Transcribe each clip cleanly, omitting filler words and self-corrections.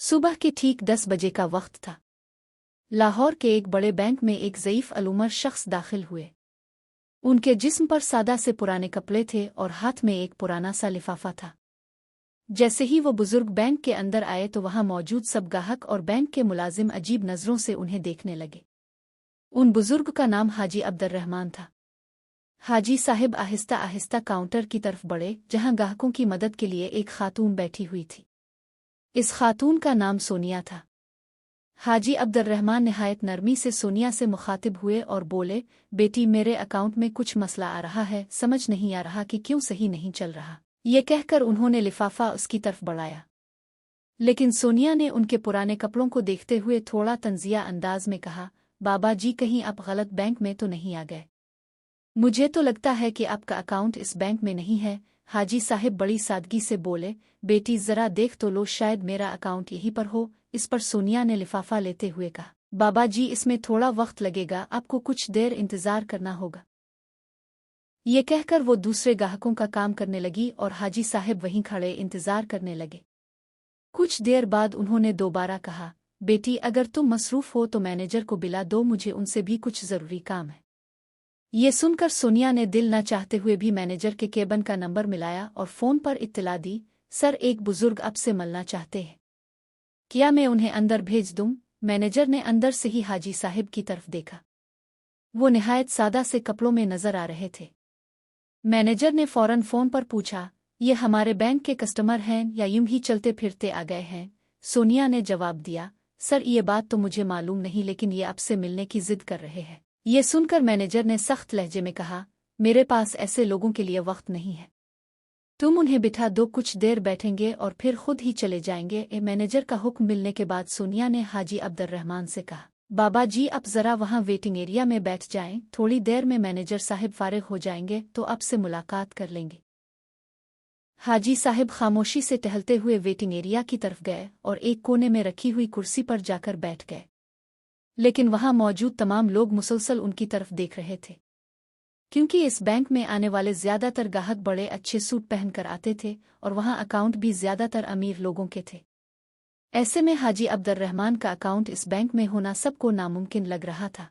सुबह के ठीक 10 बजे का वक्त था। लाहौर के एक बड़े बैंक में एक ज़ईफ़ अलउमर शख्स दाखिल हुए। उनके जिस्म पर सादा से पुराने कपड़े थे और हाथ में एक पुराना सा लिफाफा था। जैसे ही वो बुजुर्ग बैंक के अंदर आए तो वहां मौजूद सब गाहक और बैंक के मुलाजिम अजीब नज़रों से उन्हें देखने लगे। उन बुजुर्ग का नाम हाजी अब्दुर्रहमान था। हाजी साहिब आहिस्ता आहिस्ता काउंटर की तरफ बढ़े जहां गाहकों की मदद के लिए एक खातून बैठी हुई थी। इस खातून का नाम सोनिया था। हाजी अब्दुर्रहमान निहायत नरमी से सोनिया से मुखातिब हुए और बोले, बेटी मेरे अकाउंट में कुछ मसला आ रहा है, समझ नहीं आ रहा कि क्यों सही नहीं चल रहा। ये कहकर उन्होंने लिफाफा उसकी तरफ बढ़ाया, लेकिन सोनिया ने उनके पुराने कपड़ों को देखते हुए थोड़ा तंजिया अंदाज में कहा, बाबा जी कहीं आप गलत बैंक में तो नहीं आ गए? मुझे तो लगता है कि आपका अकाउंट इस बैंक में नहीं है। हाजी साहिब बड़ी सादगी से बोले, बेटी जरा देख तो लो, शायद मेरा अकाउंट यहीं पर हो। इस पर सोनिया ने लिफाफा लेते हुए कहा, बाबा जी इसमें थोड़ा वक्त लगेगा, आपको कुछ देर इंतजार करना होगा। ये कहकर वो दूसरे गाहकों का काम करने लगी और हाजी साहिब वहीं खड़े इंतजार करने लगे। कुछ देर बाद उन्होंने दोबारा कहा, बेटी अगर तुम मसरूफ हो तो मैनेजर को बुला दो, मुझे उनसे भी कुछ जरूरी काम है। ये सुनकर सोनिया ने दिल न चाहते हुए भी मैनेजर के केबिन का नंबर मिलाया और फ़ोन पर इत्तला दी, सर एक बुजुर्ग आपसे मिलना चाहते हैं, क्या मैं उन्हें अंदर भेज दूं? मैनेजर ने अंदर से ही हाजी साहिब की तरफ देखा। वो निहायत सादा से कपड़ों में नजर आ रहे थे। मैनेजर ने फौरन फ़ोन पर पूछा, ये हमारे बैंक के कस्टमर हैं या यूं ही चलते फिरते आ गए हैं? सोनिया ने जवाब दिया, सर ये बात तो मुझे मालूम नहीं, लेकिन ये आपसे मिलने की जिद कर रहे हैं। ये सुनकर मैनेजर ने सख्त लहजे में कहा, मेरे पास ऐसे लोगों के लिए वक्त नहीं है, तुम उन्हें बिठा दो, कुछ देर बैठेंगे और फिर खुद ही चले जाएंगे। मैनेजर का हुक्म मिलने के बाद सोनिया ने हाजी अब्दुर्रहमान से कहा, बाबा जी आप जरा वहां वेटिंग एरिया में बैठ जाएं, थोड़ी देर में मैनेजर साहिब फारिग हो जाएंगे तो आपसे मुलाकात कर लेंगे। हाजी साहिब खामोशी से टहलते हुए वेटिंग एरिया की तरफ गए और एक कोने में रखी हुई कुर्सी पर जाकर बैठ गए, लेकिन वहां मौजूद तमाम लोग मुसलसल उनकी तरफ देख रहे थे, क्योंकि इस बैंक में आने वाले ज्यादातर गाहक बड़े अच्छे सूट पहनकर आते थे और वहां अकाउंट भी ज्यादातर अमीर लोगों के थे। ऐसे में हाजी अब्दुर्रहमान का अकाउंट इस बैंक में होना सबको नामुमकिन लग रहा था।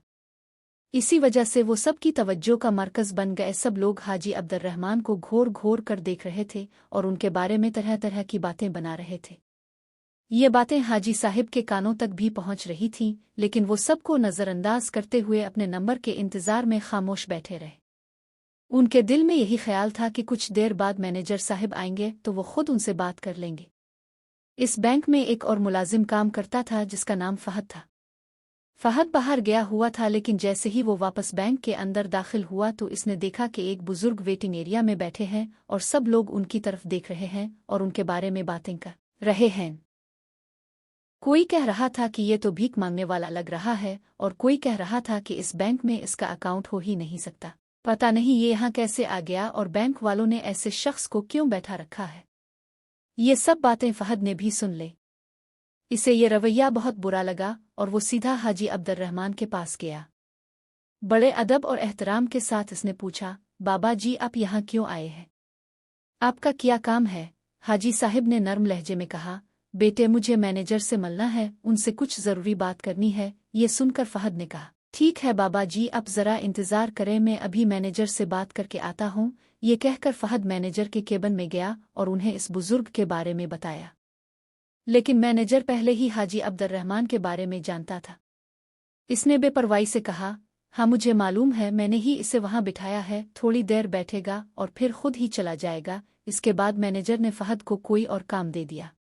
इसी वजह से वो सबकी तवज्जो का मरकज बन गए। सब लोग हाजी अब्दुर्रहमान को घोर घोर कर देख रहे थे और उनके बारे में तरह तरह की बातें बना रहे थे। ये बातें हाजी साहिब के कानों तक भी पहुंच रही थीं, लेकिन वो सबको नज़रअंदाज करते हुए अपने नंबर के इंतजार में खामोश बैठे रहे। उनके दिल में यही ख्याल था कि कुछ देर बाद मैनेजर साहिब आएंगे तो वो खुद उनसे बात कर लेंगे। इस बैंक में एक और मुलाजिम काम करता था जिसका नाम फहद था। फहद बाहर गया हुआ था, लेकिन जैसे ही वो वापस बैंक के अंदर दाखिल हुआ तो इसने देखा कि एक बुजुर्ग वेटिंग एरिया में बैठे हैं और सब लोग उनकी तरफ देख रहे हैं और उनके बारे में बातें कर रहे हैं। कोई कह रहा था कि ये तो भीख मांगने वाला लग रहा है और कोई कह रहा था कि इस बैंक में इसका अकाउंट हो ही नहीं सकता, पता नहीं ये यहाँ कैसे आ गया और बैंक वालों ने ऐसे शख्स को क्यों बैठा रखा है। ये सब बातें फहद ने भी सुन ले। इसे ये रवैया बहुत बुरा लगा और वो सीधा हाजी अब्दुर्रहमान के पास गया। बड़े अदब और एहतराम के साथ इसने पूछा, बाबा जी आप यहाँ क्यों आए हैं? आपका क्या काम है? हाजी साहिब ने नर्म लहजे में कहा, बेटे मुझे मैनेजर से मिलना है, उनसे कुछ ज़रूरी बात करनी है। ये सुनकर फहद ने कहा, ठीक है बाबा जी आप ज़रा इंतज़ार करें, मैं अभी मैनेजर से बात करके आता हूँ। ये कहकर फहद मैनेजर के केबिन में गया और उन्हें इस बुजुर्ग के बारे में बताया, लेकिन मैनेजर पहले ही हाजी अब्दुर्रहमान के बारे में जानता था। इसने बेपरवाही से कहा, हाँ मुझे मालूम है, मैंने ही इसे वहाँ बिठाया है, थोड़ी देर बैठेगा और फिर खुद ही चला जाएगा। इसके बाद मैनेजर ने फहद को कोई और काम दे दिया।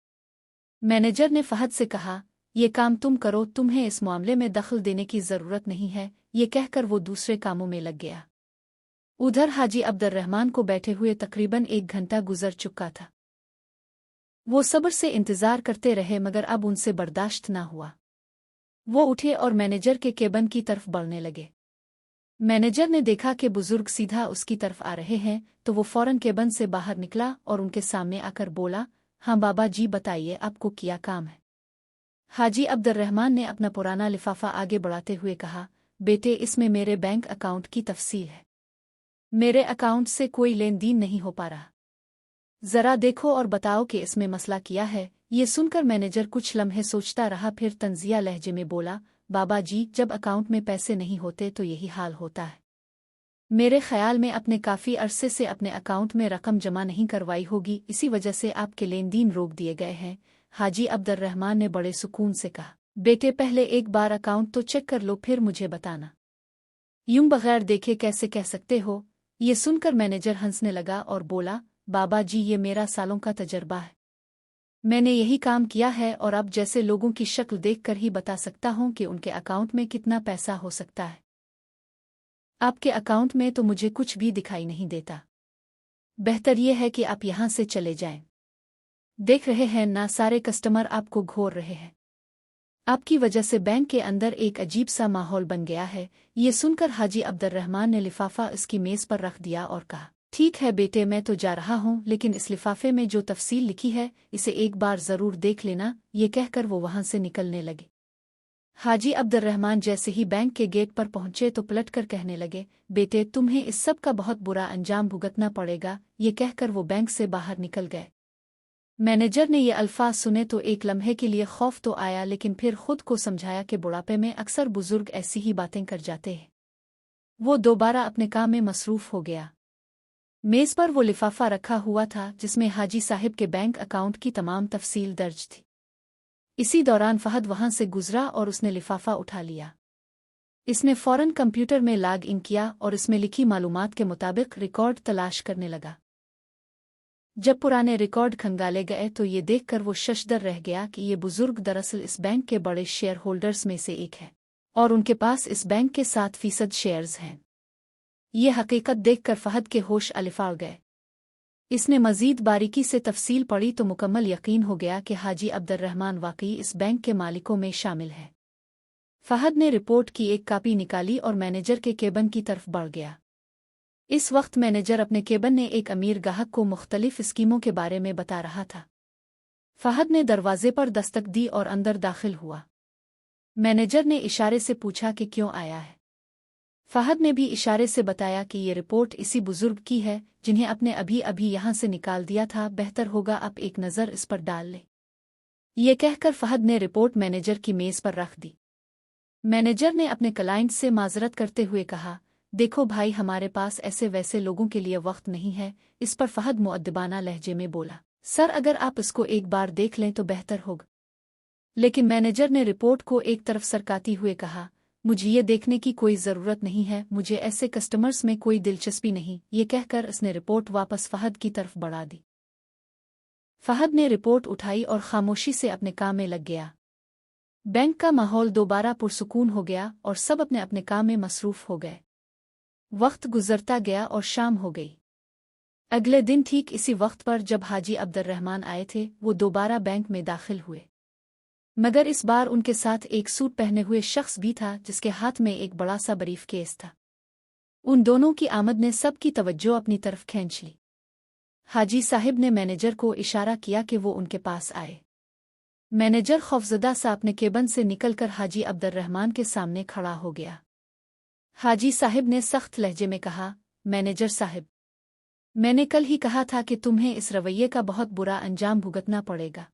मैनेजर ने फहद से कहा, ये काम तुम करो, तुम्हें इस मामले में दखल देने की ज़रूरत नहीं है। ये कहकर वो दूसरे कामों में लग गया। उधर हाजी अब्दुर्रहमान को बैठे हुए तकरीबन 1 घंटा गुजर चुका था। वो सब्र से इंतज़ार करते रहे मगर अब उनसे बर्दाश्त न हुआ। वो उठे और मैनेजर के केबिन की तरफ बढ़ने लगे। मैनेजर ने देखा कि बुजुर्ग सीधा उसकी तरफ आ रहे हैं तो वो फौरन केबिन से बाहर निकला और उनके सामने आकर बोला, हाँ बाबा जी बताइए आपको क्या काम है? हाजी अब्दुर्रहमान ने अपना पुराना लिफाफा आगे बढ़ाते हुए कहा, बेटे इसमें मेरे बैंक अकाउंट की तफसील है। मेरे अकाउंट से कोई लेन देन नहीं हो पा रहा, जरा देखो और बताओ कि इसमें मसला क्या है। ये सुनकर मैनेजर कुछ लम्हे सोचता रहा, फिर तंजिया लहजे में बोला, बाबा जी, जब अकाउंट में पैसे नहीं होते तो यही हाल होता है। मेरे ख्याल में अपने काफ़ी अरसे से अपने अकाउंट में रकम जमा नहीं करवाई होगी, इसी वजह से आपके लेन देन रोक दिए गए हैं। हाजी अब्दुर्रहमान ने बड़े सुकून से कहा, बेटे पहले एक बार अकाउंट तो चेक कर लो, फिर मुझे बताना। यूं बगैर देखे कैसे कह सकते हो? ये सुनकर मैनेजर हंसने लगा और बोला, बाबा जी, ये मेरा सालों का तजर्बा है। मैंने यही काम किया है और अब जैसे लोगों की शक्ल देखकर ही बता सकता हूं कि उनके अकाउंट में कितना पैसा हो सकता है। आपके अकाउंट में तो मुझे कुछ भी दिखाई नहीं देता। बेहतर यह है कि आप यहां से चले जाएं। देख रहे हैं ना, सारे कस्टमर आपको घूर रहे हैं। आपकी वजह से बैंक के अंदर एक अजीब सा माहौल बन गया है। ये सुनकर हाजी अब्दुर्रहमान ने लिफाफा उसकी मेज पर रख दिया और कहा, ठीक है बेटे, मैं तो जा रहा हूँ, लेकिन इस लिफाफे में जो तफसील लिखी है इसे एक बार जरूर देख लेना। ये कहकर वो वहां से निकलने लगे। हाजी अब्दुर्रहमान जैसे ही बैंक के गेट पर पहुंचे तो पलटकर कहने लगे, बेटे, तुम्हें इस सब का बहुत बुरा अंजाम भुगतना पड़ेगा। ये कहकर वो बैंक से बाहर निकल गए। मैनेजर ने ये अल्फाज सुने तो एक लम्हे के लिए खौफ तो आया, लेकिन फिर खुद को समझाया कि बुढ़ापे में अक्सर बुजुर्ग ऐसी ही बातें कर जाते हैं। वो दोबारा अपने काम में मसरूफ हो गया। मेज पर वो लिफाफा रखा हुआ था जिसमें हाजी साहिब के बैंक अकाउंट की तमाम तफसील दर्ज थी। इसी दौरान फहद वहां से गुजरा और उसने लिफाफा उठा लिया। इसने फौरन कंप्यूटर में लॉग इन किया और इसमें लिखी मालूमात के मुताबिक रिकॉर्ड तलाश करने लगा। जब पुराने रिकॉर्ड खंगाले गए तो ये देखकर वो शशदर रह गया कि ये बुजुर्ग दरअसल इस बैंक के बड़े शेयर होल्डर्स में से एक है और उनके पास इस बैंक के 7% शेयर्स हैं। ये हकीकत देखकर फहद के होश अलिफाड़ गए। इसने मजीद बारीकी से तफसील पढ़ी तो मुकम्मल यकीन हो गया कि हाजी अब्दुर्रहमान वाकई इस बैंक के मालिकों में शामिल है। फहद ने रिपोर्ट की एक कापी निकाली और मैनेजर के केबिन की तरफ बढ़ गया। इस वक्त मैनेजर अपने केबिन ने एक अमीर गाहक को मुख्तलिफ स्कीमों के बारे में बता रहा था। फहद ने दरवाजे पर दस्तक दी और अंदर दाखिल हुआ। मैनेजर ने इशारे से पूछा कि क्यों आया है। फहद ने भी इशारे से बताया कि ये रिपोर्ट इसी बुजुर्ग की है जिन्हें अपने अभी अभी यहां से निकाल दिया था। बेहतर होगा आप एक नज़र इस पर डाल लें। ये कहकर फहद ने रिपोर्ट मैनेजर की मेज पर रख दी। मैनेजर ने अपने क्लाइंट से माजरत करते हुए कहा, देखो भाई, हमारे पास ऐसे वैसे लोगों के लिए वक्त नहीं है। इस पर फहद मुअद्दिबाना लहजे में बोला, सर, अगर आप इसको एक बार देख लें तो बेहतर होगा। लेकिन मैनेजर ने रिपोर्ट को एक तरफ सरकाती हुए कहा, मुझे ये देखने की कोई ज़रूरत नहीं है, मुझे ऐसे कस्टमर्स में कोई दिलचस्पी नहीं। ये कहकर उसने रिपोर्ट वापस फहद की तरफ बढ़ा दी। फहद ने रिपोर्ट उठाई और खामोशी से अपने काम में लग गया। बैंक का माहौल दोबारा पुरसुकून हो गया और सब अपने अपने काम में मसरूफ हो गए। वक्त गुजरता गया और शाम हो गई। अगले दिन ठीक इसी वक्त पर जब हाजी अब्दुर्रहमान आए थे, वो दोबारा बैंक में दाखिल हुए, मगर इस बार उनके साथ एक सूट पहने हुए शख्स भी था जिसके हाथ में एक बड़ा सा बरीफ केस था। उन दोनों की आमद ने सबकी तवज्जो अपनी तरफ खींच ली। हाजी साहिब ने मैनेजर को इशारा किया कि वो उनके पास आए। मैनेजर खौफजदा सा अपने केबिन से निकलकर हाजी अब्दुर्रहमान के सामने खड़ा हो गया। हाजी साहिब ने सख्त लहजे में कहा, मैनेजर साहिब, मैंने कल ही कहा था कि तुम्हें इस रवैये का बहुत बुरा अंजाम भुगतना पड़ेगा।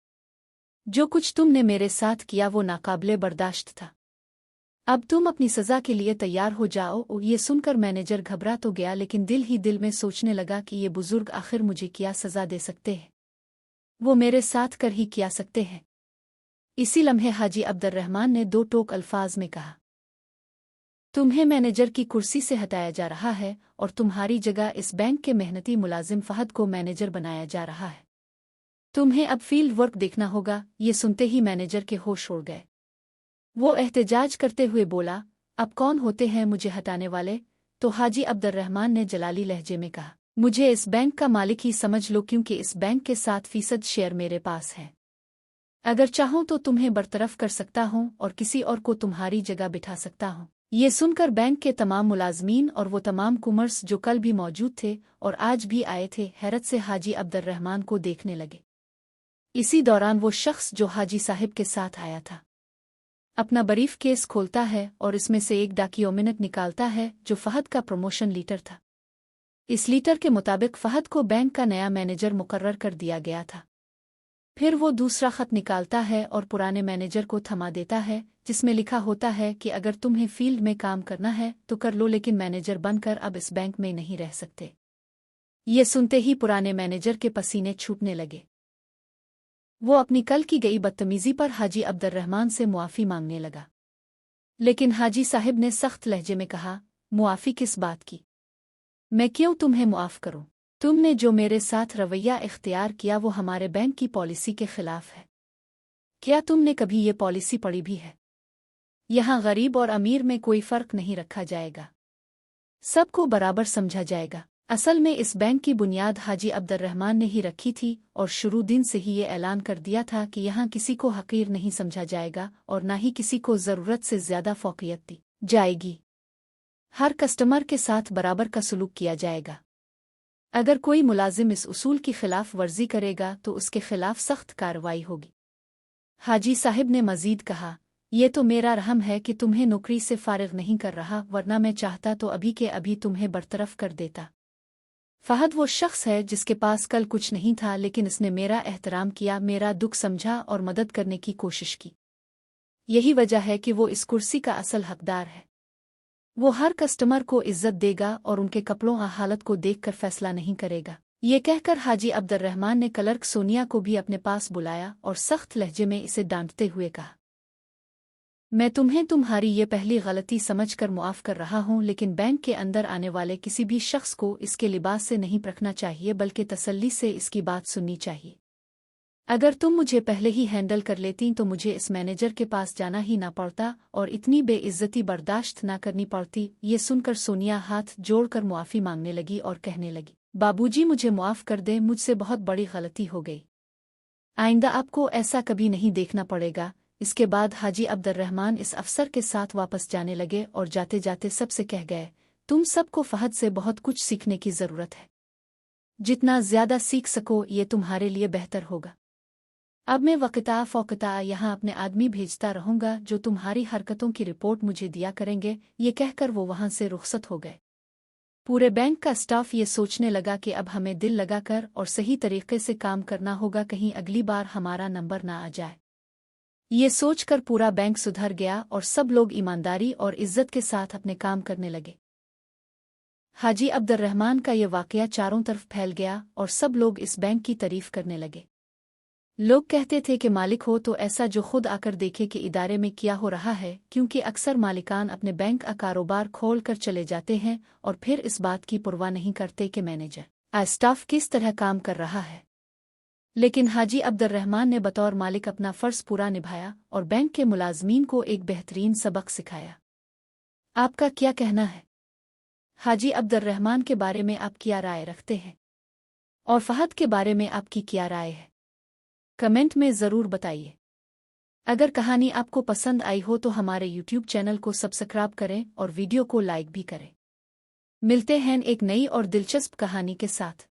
जो कुछ तुमने मेरे साथ किया वो नाकाबिले बर्दाश्त था। अब तुम अपनी सज़ा के लिए तैयार हो जाओ। ये सुनकर मैनेजर घबरा तो गया, लेकिन दिल ही दिल में सोचने लगा कि ये बुजुर्ग आखिर मुझे क्या सज़ा दे सकते हैं। वो मेरे साथ कर ही क्या सकते हैं। इसी लम्हे हाजी अब्दुर्रहमान ने दो टोक अल्फाज में कहा, तुम्हें मैनेजर की कुर्सी से हटाया जा रहा है और तुम्हारी जगह इस बैंक के मेहनती मुलाजिम फहद को मैनेजर बनाया जा रहा है। तुम्हें अब फील्ड वर्क देखना होगा। ये सुनते ही मैनेजर के होश उड़ गए। वो एहतजाज करते हुए बोला, अब कौन होते हैं मुझे हटाने वाले? तो हाजी अब्दुर्रहमान ने जलाली लहजे में कहा, मुझे इस बैंक का मालिक ही समझ लो, क्योंकि इस बैंक के 7% शेयर मेरे पास हैं। अगर चाहूं तो तुम्हें बरतरफ कर सकता हूं और किसी और को तुम्हारी जगह बिठा सकता हूं। ये सुनकर बैंक के तमाम मुलाजमीन और वो तमाम कुमर्स जो कल भी मौजूद थे और आज भी आए थे, हैरत से हाजी अब्दुर्रहमान को देखने लगे। इसी दौरान वो शख्स जो हाजी साहिब के साथ आया था अपना बरीफ केस खोलता है और इसमें से एक डॉक्यूमेंट निकालता है जो फहद का प्रमोशन लीटर था। इस लीटर के मुताबिक फहद को बैंक का नया मैनेजर मुकर्रर कर दिया गया था। फिर वो दूसरा खत निकालता है और पुराने मैनेजर को थमा देता है, जिसमें लिखा होता है कि अगर तुम्हें फील्ड में काम करना है तो कर लो, लेकिन मैनेजर बनकर अब इस बैंक में नहीं रह सकते। ये सुनते ही पुराने मैनेजर के पसीने छूटने लगे। वो अपनी कल की गई बदतमीजी पर हाजी अब्दुर्रहमान से मुआफ़ी मांगने लगा, लेकिन हाजी साहब ने सख्त लहजे में कहा, मुआफ़ी किस बात की? मैं क्यों तुम्हें मुआफ़ करूं? तुमने जो मेरे साथ रवैया इख्तियार किया वो हमारे बैंक की पॉलिसी के खिलाफ है। क्या तुमने कभी ये पॉलिसी पढ़ी भी है? यहाँ गरीब और अमीर में कोई फ़र्क नहीं रखा जाएगा, सबको बराबर समझा जाएगा। असल में इस बैंक की बुनियाद हाजी अब्दुर्रहमान ने ही रखी थी और शुरू दिन से ही ये ऐलान कर दिया था कि यहाँ किसी को हकीर नहीं समझा जाएगा और न ही किसी को ज़रूरत से ज़्यादा फ़ौक़ियत दी जाएगी। हर कस्टमर के साथ बराबर का सलूक किया जाएगा। अगर कोई मुलाजिम इस उसूल की खिलाफ वर्जी करेगा तो उसके खिलाफ सख्त कार्रवाई होगी। हाजी साहब ने मजीद कहा, ये तो मेरा रहम है कि तुम्हें नौकरी से फारिग नहीं कर रहा, वरना मैं चाहता तो अभी के अभी तुम्हें बरतरफ कर देता। फहद वो शख्स है जिसके पास कल कुछ नहीं था, लेकिन इसने मेरा एहतराम किया, मेरा दुख समझा और मदद करने की कोशिश की। यही वजह है कि वो इस कुर्सी का असल हकदार है। वो हर कस्टमर को इज्जत देगा और उनके कपड़ों और हालत को देखकर फैसला नहीं करेगा। ये कहकर हाजी अब्दुर्रहमान ने क्लर्क सोनिया को भी अपने पास बुलाया और सख्त लहजे में इसे डांटते हुए कहा, मैं तुम्हें तुम्हारी ये पहली गलती समझकर मुआफ़ कर रहा हूँ, लेकिन बैंक के अंदर आने वाले किसी भी शख्स को इसके लिबास से नहीं परखना चाहिए, बल्कि तसल्ली से इसकी बात सुननी चाहिए। अगर तुम मुझे पहले ही हैंडल कर लेती तो मुझे इस मैनेजर के पास जाना ही ना पड़ता और इतनी बेइज्जती बर्दाश्त ना करनी पड़ती। ये सुनकर सोनिया हाथ जोड़कर मुआफ़ी मांगने लगी और कहने लगी, बाबूजी मुझे मुआफ़ कर दे, मुझसे बहुत बड़ी गलती हो गई, आइंदा आपको ऐसा कभी नहीं देखना पड़ेगा। इसके बाद हाजी अब्दुर्रहमान इस अफसर के साथ वापस जाने लगे और जाते जाते सबसे कह गए, तुम सबको फहद से बहुत कुछ सीखने की ज़रूरत है। जितना ज़्यादा सीख सको ये तुम्हारे लिए बेहतर होगा। अब मैं वक़्ता फ़ौक़ता यहाँ अपने आदमी भेजता रहूँगा जो तुम्हारी हरकतों की रिपोर्ट मुझे दिया करेंगे। ये कहकर वो वहाँ से रुखसत हो गए। पूरे बैंक का स्टाफ ये सोचने लगा कि अब हमें दिल लगाकर और सही तरीके से काम करना होगा, कहीं अगली बार हमारा नंबर ना आ जाए। ये सोचकर पूरा बैंक सुधर गया और सब लोग ईमानदारी और इज्जत के साथ अपने काम करने लगे। हाजी अब्दुर्रहमान का ये वाक़या चारों तरफ फैल गया और सब लोग इस बैंक की तारीफ करने लगे। लोग कहते थे कि मालिक हो तो ऐसा जो खुद आकर देखे कि इदारे में क्या हो रहा है, क्योंकि अक्सर मालिकान अपने बैंक का कारोबार खोल कर चले जाते हैं और फिर इस बात की परवाह नहीं करते कि मैनेजर स्टाफ किस तरह काम कर रहा है। लेकिन हाजी अब्दुर्रहमान ने बतौर मालिक अपना फ़र्ज़ पूरा निभाया और बैंक के मुलाज़मीन को एक बेहतरीन सबक सिखाया। आपका क्या कहना है? हाजी अब्दुर्रहमान के बारे में आप क्या राय रखते हैं? और फहद के बारे में आपकी क्या राय है? कमेंट में ज़रूर बताइए। अगर कहानी आपको पसंद आई हो तो हमारे YouTube चैनल को सब्सक्राइब करें और वीडियो को लाइक भी करें। मिलते हैं एक नई और दिलचस्प कहानी के साथ।